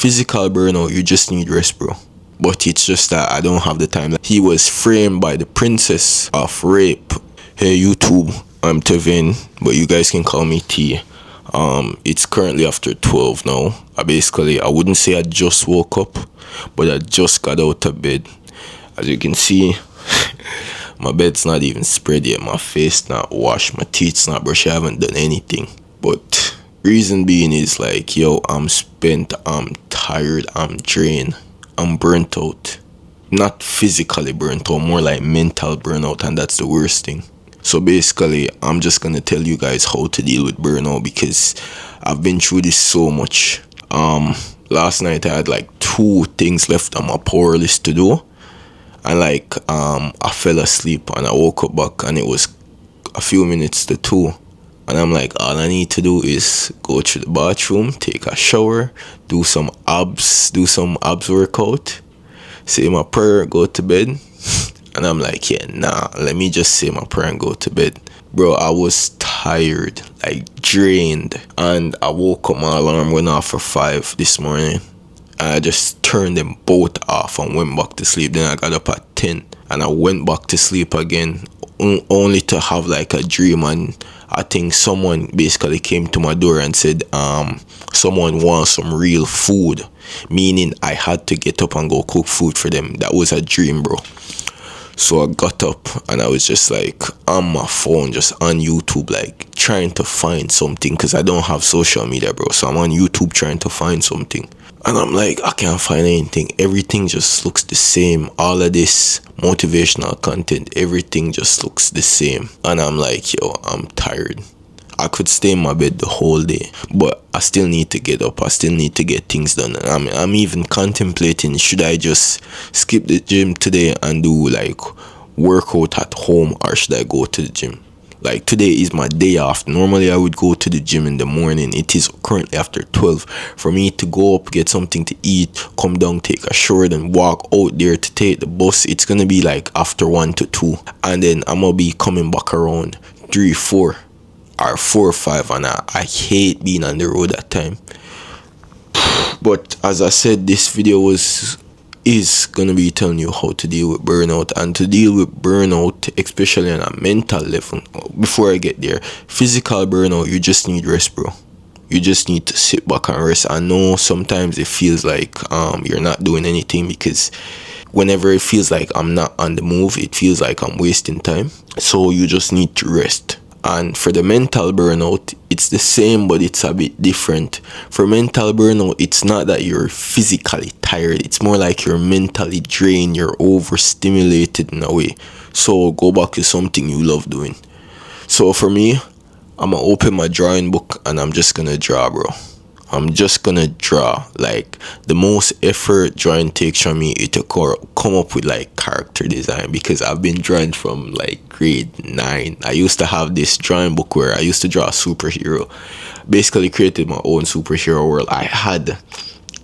physical burnout, you just need rest, bro. But it's just that I don't have the time. He was framed by the princess of rape. Hey YouTube, I'm Tevin, but you guys can call me T. It's currently after 12 now. I wouldn't say I just woke up, but I just got out of bed. As you can see, my bed's not even spread yet. My face not washed, my teeth's not brushed. I haven't done anything. But reason being is like, yo, I'm spent, I'm tired, I'm drained, I'm burnt out. Not physically burnt out, more like mental burnout, and that's the worst thing. So basically, I'm just gonna tell you guys how to deal with burnout because I've been through this so much. Last night I had like 2 things left on my power list to do, and like I fell asleep and I woke up back and it was a few minutes to 2, and I'm like, all I need to do is go to the bathroom, take a shower, do some abs workout, say my prayer, go to bed. And I'm like, yeah, nah, let me just say my prayer and go to bed. Bro, I was tired, like drained. And I woke up, my alarm went off for 5 this morning. And I just turned them both off and went back to sleep. Then I got up at 10 and I went back to sleep again, only to have like a dream. And I think someone basically came to my door and said, someone wants some real food. Meaning I had to get up and go cook food for them. That was a dream, bro. So I got up and I was just like on my phone, just on YouTube, like trying to find something because I don't have social media, bro. So I'm on YouTube trying to find something. And I'm like, I can't find anything. Everything just looks the same. All of this motivational content, everything just looks the same. And I'm like, yo, I'm tired. I could stay in my bed the whole day, but I still need to get up. I still need to get things done. I'm even contemplating, should I just skip the gym today and do like workout at home, or should I go to the gym? Like today is my day off. Normally I would go to the gym in the morning. It is currently after 12. For me to go up, get something to eat, come down, take a shower, then walk out there to take the bus, it's gonna be like after 1 to 2. And then I'm gonna be coming back around 3, 4. Or 4 or 5, and I hate being on the road that time. But as I said, this video is gonna be telling you how to deal with burnout. And to deal with burnout, especially on a mental level, before I get there, physical burnout, you just need rest, bro. You just need to sit back and rest. I know sometimes it feels like you're not doing anything, because whenever it feels like I'm not on the move, it feels like I'm wasting time. So you just need to rest. And for the mental burnout, it's the same, but it's a bit different. For mental burnout, it's not that you're physically tired. It's more like you're mentally drained. You're overstimulated in a way. So go back to something you love doing. So for me, I'm going to open my drawing book and I'm just going to draw, bro. I'm just gonna draw. Like, the most effort drawing takes from me is to come up with like character design, because I've been drawing from like grade 9. I used to have this drawing book where I used to draw a superhero. Basically created my own superhero world. I had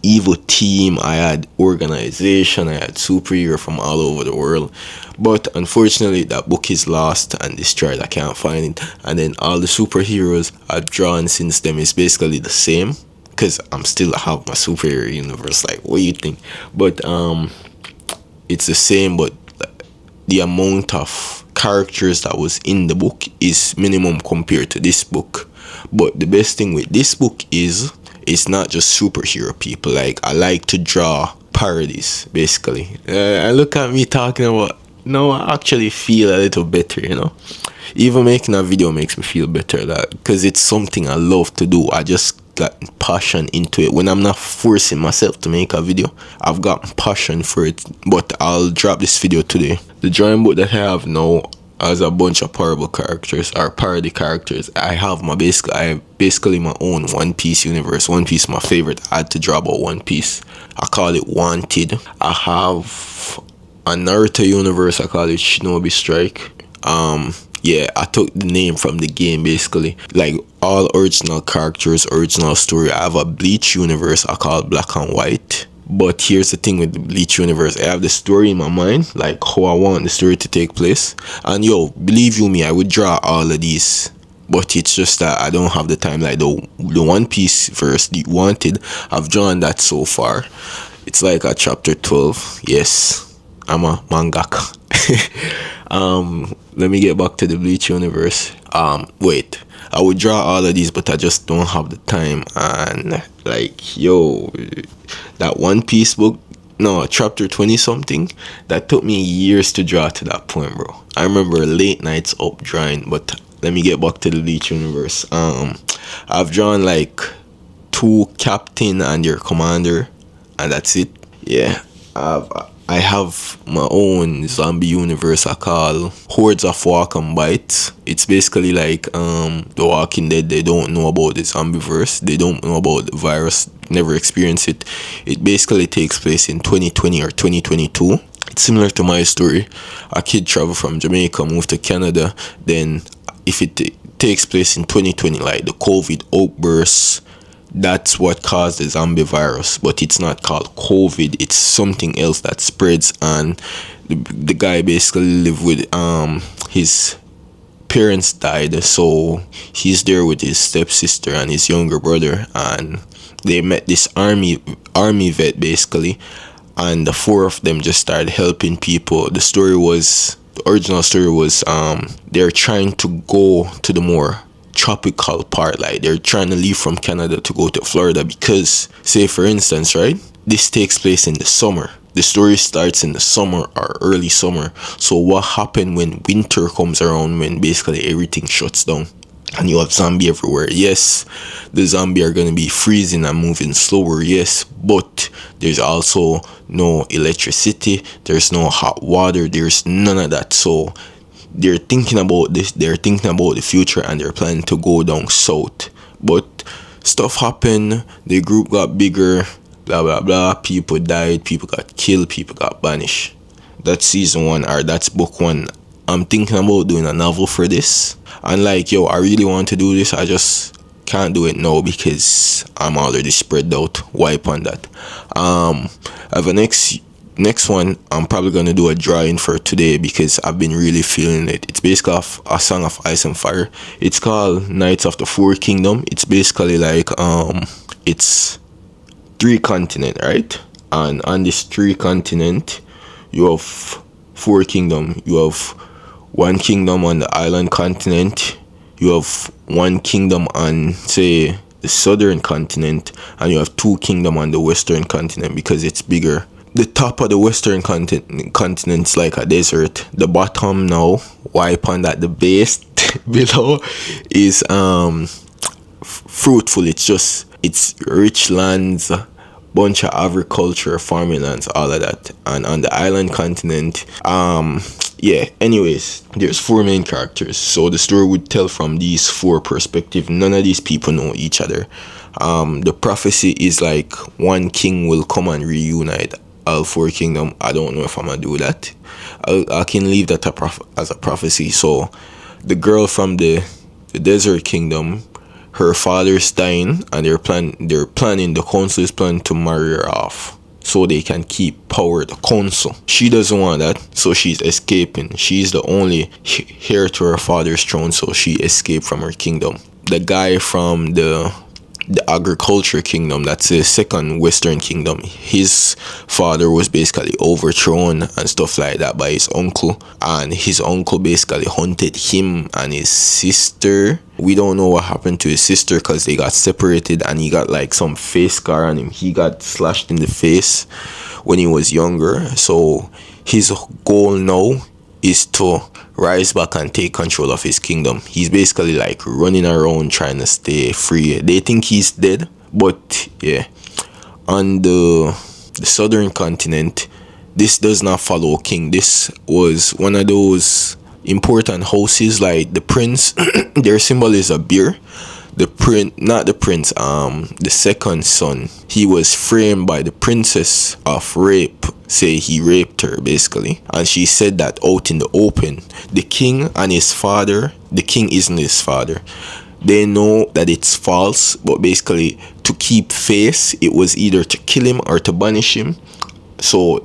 evil team, I had organization, I had superhero from all over the world. But unfortunately that book is lost and destroyed. I can't find it. And then all the superheroes I've drawn since then is basically the same, because I'm still have my superhero universe. Like, what do you think? But it's the same, but the amount of characters that was in the book is minimum compared to this book. But the best thing with this book is it's not just superhero people. Like, I like to draw parodies, basically. And look at me talking about, no, I actually feel a little better, you know. Even making a video makes me feel better, that because it's something I love to do. I just got passion into it. When I'm not forcing myself to make a video, I've got passion for it. But I'll drop this video today. The drawing book that I have now has a bunch of parable characters, or parody characters. I have basically my own One Piece universe. One Piece, my favorite. I had to draw about One Piece. I call it Wanted. I have a Naruto universe. I call it Shinobi Strike. Yeah, I took the name from the game, basically. Like, all original characters, original story. I have a Bleach universe I call Black and White. But here's the thing with the Bleach universe. I have the story in my mind, like how I want the story to take place. And yo, believe you me, I would draw all of these but it's just that I don't have the time. Like the One Piece verse you wanted, I've drawn that so far. It's like a chapter 12. Yes, I'm a mangaka. Let me get back to the Bleach universe. Wait, I would draw all of these, but I just don't have the time. And like, yo, that One Piece book, no, chapter 20 something, that took me years to draw to that point, bro. I remember late nights up drawing. But let me get back to the Bleach universe. I've drawn like two captain and your commander, and that's it. Yeah, I have my own zombie universe I call Hordes of Walk and Bite. It's basically like The Walking Dead. They don't know about the zombie verse. They don't know about the virus. Never experienced it. It basically takes place in 2020 or 2022. It's similar to my story. A kid travel from Jamaica, move to Canada. Then if it takes place in 2020, like the COVID outburst, that's what caused the zombie virus, but it's not called COVID. It's something else that spreads. And the guy basically lived with his parents died, so he's there with his stepsister and his younger brother, and they met this army vet basically, and the four of them just started helping people. The original story was they're trying to go to the more tropical part, like they're trying to leave from Canada to go to Florida because, say for instance, right, this takes place in the summer. The story starts in the summer or early summer. So what happened when winter comes around, when basically everything shuts down and you have zombie everywhere? Yes, the zombie are going to be freezing and moving slower, yes, but there's also no electricity, there's no hot water, there's none of that. So they're thinking about this, they're thinking about the future, and they're planning to go down south. But stuff happened, the group got bigger, blah blah blah, people died, people got killed, people got banished. That's season 1, or that's book 1. I'm thinking about doing a novel for this, and like, yo, I really want to do this, I just can't do it now because I'm already spread out. Wipe on that. I have a next one. I'm probably gonna do a drawing for today because I've been really feeling it. It's basically a song of ice and fire. It's called Knights of the Four Kingdom. It's basically like it's 3 continent, right? And on this 3 continent you have 4 kingdom. You have 1 kingdom on the island continent, you have 1 kingdom on, say, the southern continent, and you have 2 kingdom on the western continent because it's bigger. The top of the western continent's like a desert. The bottom now, wipe on that, the base below is fruitful. It's rich lands, bunch of agriculture, farming lands, all of that. And on the island continent, yeah, anyways, there's 4 main characters, so the story would tell from these 4 perspectives. None of these people know each other. The prophecy is like 1 king will come and reunite all 4 kingdom. I don't know if I'm gonna do that. I can leave that as a prophecy. So the girl from the desert kingdom, her father's dying, and they're planning, the council is planning to marry her off so they can keep power the council. She doesn't want that, so she's escaping. She's the only heir to her father's throne, so she escaped from her kingdom. The guy from the agriculture kingdom, that's the second western kingdom, his father was basically overthrown and stuff like that by his uncle, and his uncle basically hunted him and his sister. We don't know what happened to his sister because they got separated, and he got like some face scar on him. He got slashed in the face when he was younger. So his goal now is to rise back and take control of his kingdom. He's basically like running around trying to stay free. They think he's dead, but yeah. On the southern continent, this does not follow a king. This was one of those important houses, like the prince. Their symbol is a bear. The second son, he was framed by the princess of rape. Say he raped her basically, and she said that out in the open. The king and his father, the king isn't his father, they know that it's false, but basically to keep face, it was either to kill him or to banish him. So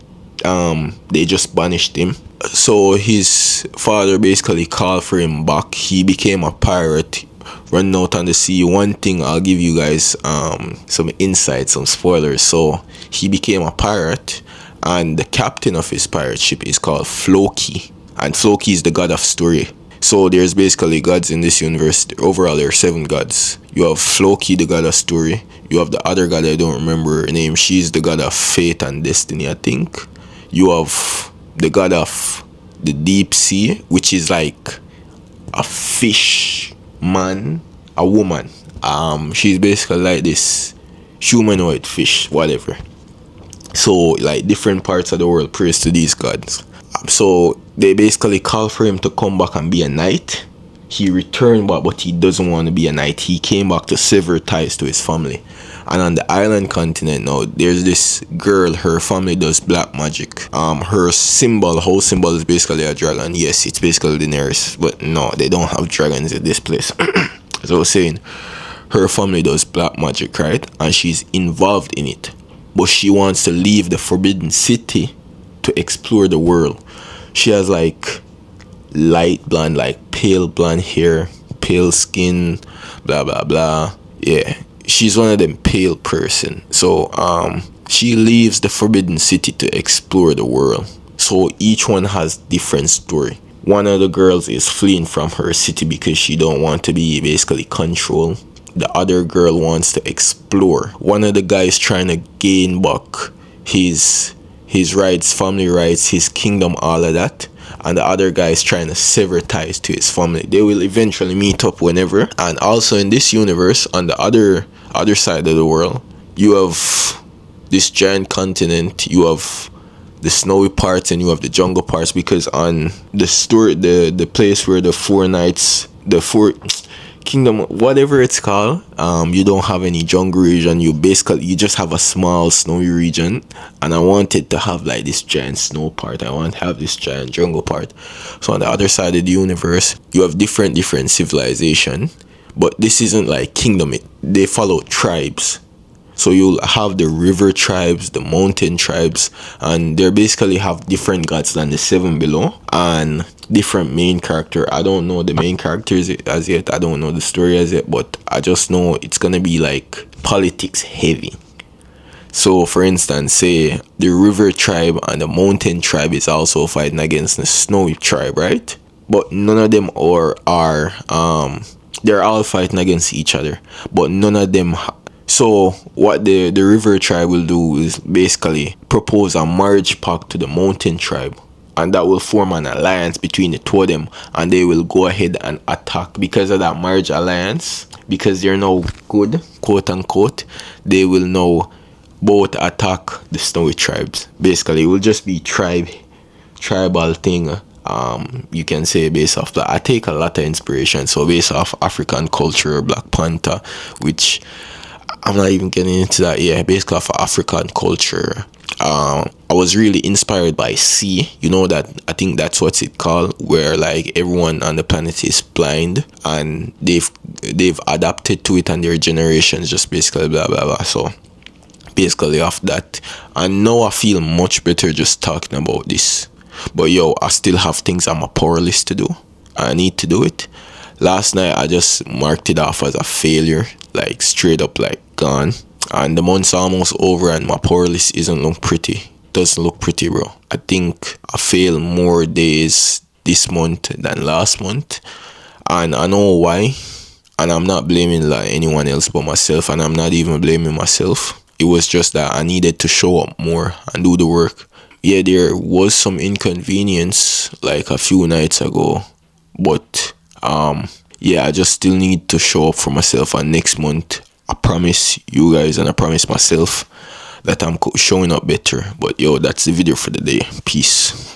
they just banished him. So his father basically called for him back. He became a pirate running out on the sea. One thing I'll give you guys some insights, some spoilers. So he became a pirate, and the captain of his pirate ship is called Floki, and Floki is the god of story. So there's basically gods in this universe. Overall, there are 7 gods. You have Floki, the god of story. You have the other god, I don't remember her name. She's the god of fate and destiny, I think. You have the god of the deep sea, which is like a fish man, a woman. She's basically like this humanoid fish, whatever. So like different parts of the world praise to these gods. So they basically call for him to come back and be a knight. He returned back, but he doesn't want to be a knight. He came back to sever ties to his family. And on the island continent now, there's this girl, her family does black magic. Her symbol, whole symbol is basically a dragon. Yes, it's basically the nearest, but no, they don't have dragons in this place. As I was saying, her family does black magic, right? And she's involved in it. But she wants to leave the Forbidden City to explore the world. She has like light blonde, like pale blonde hair, pale skin, blah blah blah. Yeah, she's one of them pale person. So she leaves the Forbidden City to explore the world. So each one has different story. One of the girls is fleeing from her city because she don't want to be basically controlled. The other girl wants to explore. One of the guys trying to gain back his rights, family rights, his kingdom, all of that. And the other guy is trying to sever ties to his family. They will eventually meet up whenever. And also in this universe, on the other side of the world, you have this giant continent. You have the snowy parts and you have the jungle parts, because on the story, the place where the 4 knights, the 4 kingdom, whatever it's called, you don't have any jungle region. You just have a small snowy region, and I wanted to have like this giant snow part. I want to have this giant jungle part. So on the other side of the universe, you have different civilization, but this isn't like kingdom. They follow tribes. So you'll have the river tribes, the mountain tribes, and they basically have different gods than the 7 below, and different main character. I don't know the main characters as yet. I don't know the story as yet, but I just know it's gonna be like politics heavy. So for instance, say the river tribe and the mountain tribe is also fighting against the snowy tribe, right? But none of them are they're all fighting against each other, but none of them so what the river tribe will do is basically propose a marriage pact to the mountain tribe, and that will form an alliance between the 2 of them, and they will go ahead and attack. Because of that marriage alliance, because they're now good, quote unquote, they will now both attack the snowy tribes. Basically it will just be tribal thing. You can say based off that. I take a lot of inspiration, so based off African culture, Black Panther, which I'm not even getting into that. Yeah, basically off African culture. I was really inspired by sea. You know that, I think that's what's it called, where like everyone on the planet is blind, and they've adapted to it, and their generations just basically blah blah blah. So basically off that, and now I feel much better just talking about this. But yo, I still have things on my power list to do. I need to do it. Last night I just marked it off as a failure, like straight up, like gone. And the month's almost over and my power list doesn't look pretty, bro. I think I failed more days this month than last month, and I know why. And I'm not blaming like anyone else but myself, and I'm not even blaming myself. It was just that I needed to show up more and do the work. Yeah, there was some inconvenience like a few nights ago, but yeah, I just still need to show up for myself. And next month, I promise you guys and I promise myself that I'm showing up better. But yo, that's the video for the day. Peace.